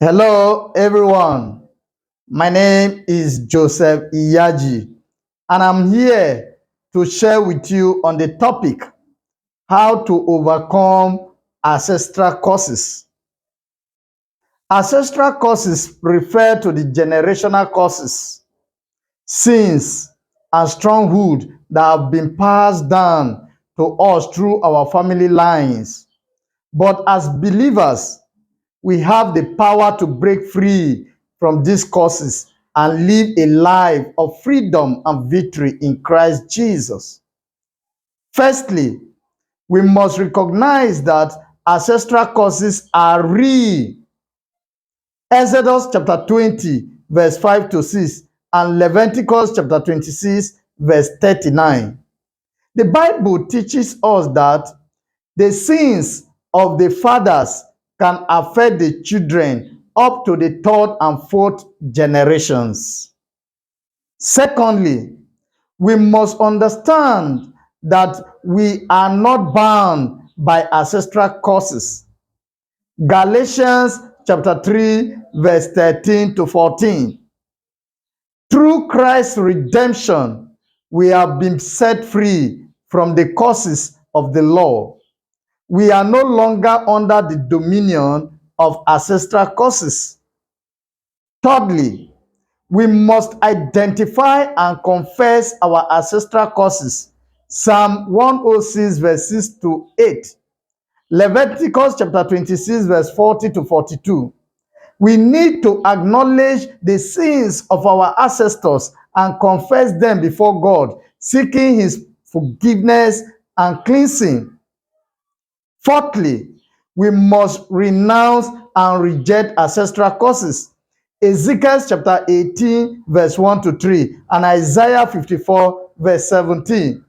Hello, everyone. My name is Joseph Iyaji, and I'm here to share with you on the topic how to overcome ancestral causes. Ancestral causes refer to the generational causes, sins, and stronghold that have been passed down to us through our family lines. But as believers, we have the power to break free from these causes and live a life of freedom and victory in Christ Jesus. Firstly, we must recognize that ancestral causes are real. Exodus chapter 20, verse 5 to 6, and Leviticus chapter 26, verse 39. The Bible teaches us that the sins of the fathers can affect the children up to the third and fourth generations. Secondly, we must understand that we are not bound by ancestral causes. Galatians chapter 3, verse 13 to 14. Through Christ's redemption, we have been set free from the causes of the law. We are no longer under the dominion of ancestral causes. Thirdly, we must identify and confess our ancestral causes. Psalm 106, verse 6 to 8. Leviticus chapter 26, verse 40 to 42. We need to acknowledge the sins of our ancestors and confess them before God, seeking His forgiveness and cleansing. Fourthly, we must renounce and reject ancestral causes. Ezekiel chapter 18, verse 1 to 3, and Isaiah 54, verse 17.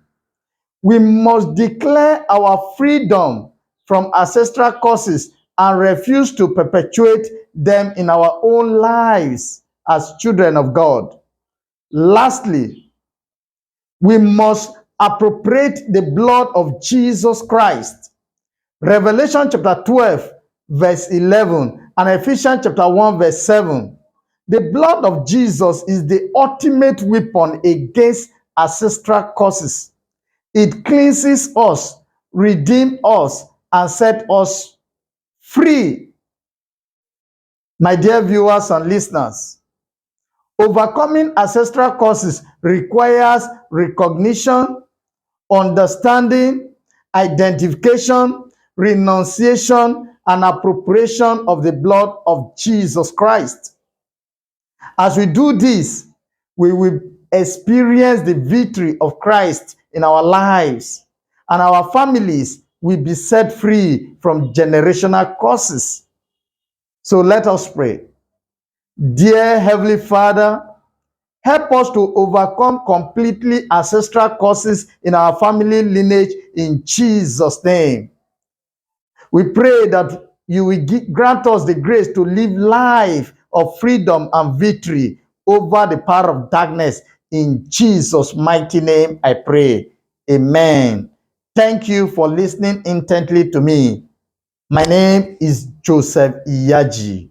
We must declare our freedom from ancestral causes and refuse to perpetuate them in our own lives as children of God. Lastly, we must appropriate the blood of Jesus Christ. Revelation chapter 12, verse 11, and Ephesians chapter 1, verse 7. The blood of Jesus is the ultimate weapon against ancestral causes. It cleanses us, redeems us, and sets us free. My dear viewers and listeners, overcoming ancestral causes requires recognition, understanding, identification, renunciation, and appropriation of the blood of Jesus Christ. As we do this, we will experience the victory of Christ in our lives, and our families will be set free from generational curses. So let us pray. Dear Heavenly Father, help us to overcome completely ancestral causes in our family lineage in Jesus' name. We pray that you will grant us the grace to live life of freedom and victory over the power of darkness. In Jesus' mighty name, I pray. Amen. Thank you for listening intently to me. My name is Joseph Iyaji.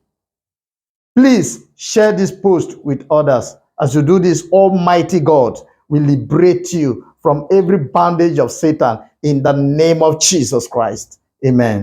Please share this post with others. As you do this, Almighty God will liberate you from every bondage of Satan in the name of Jesus Christ. Amen.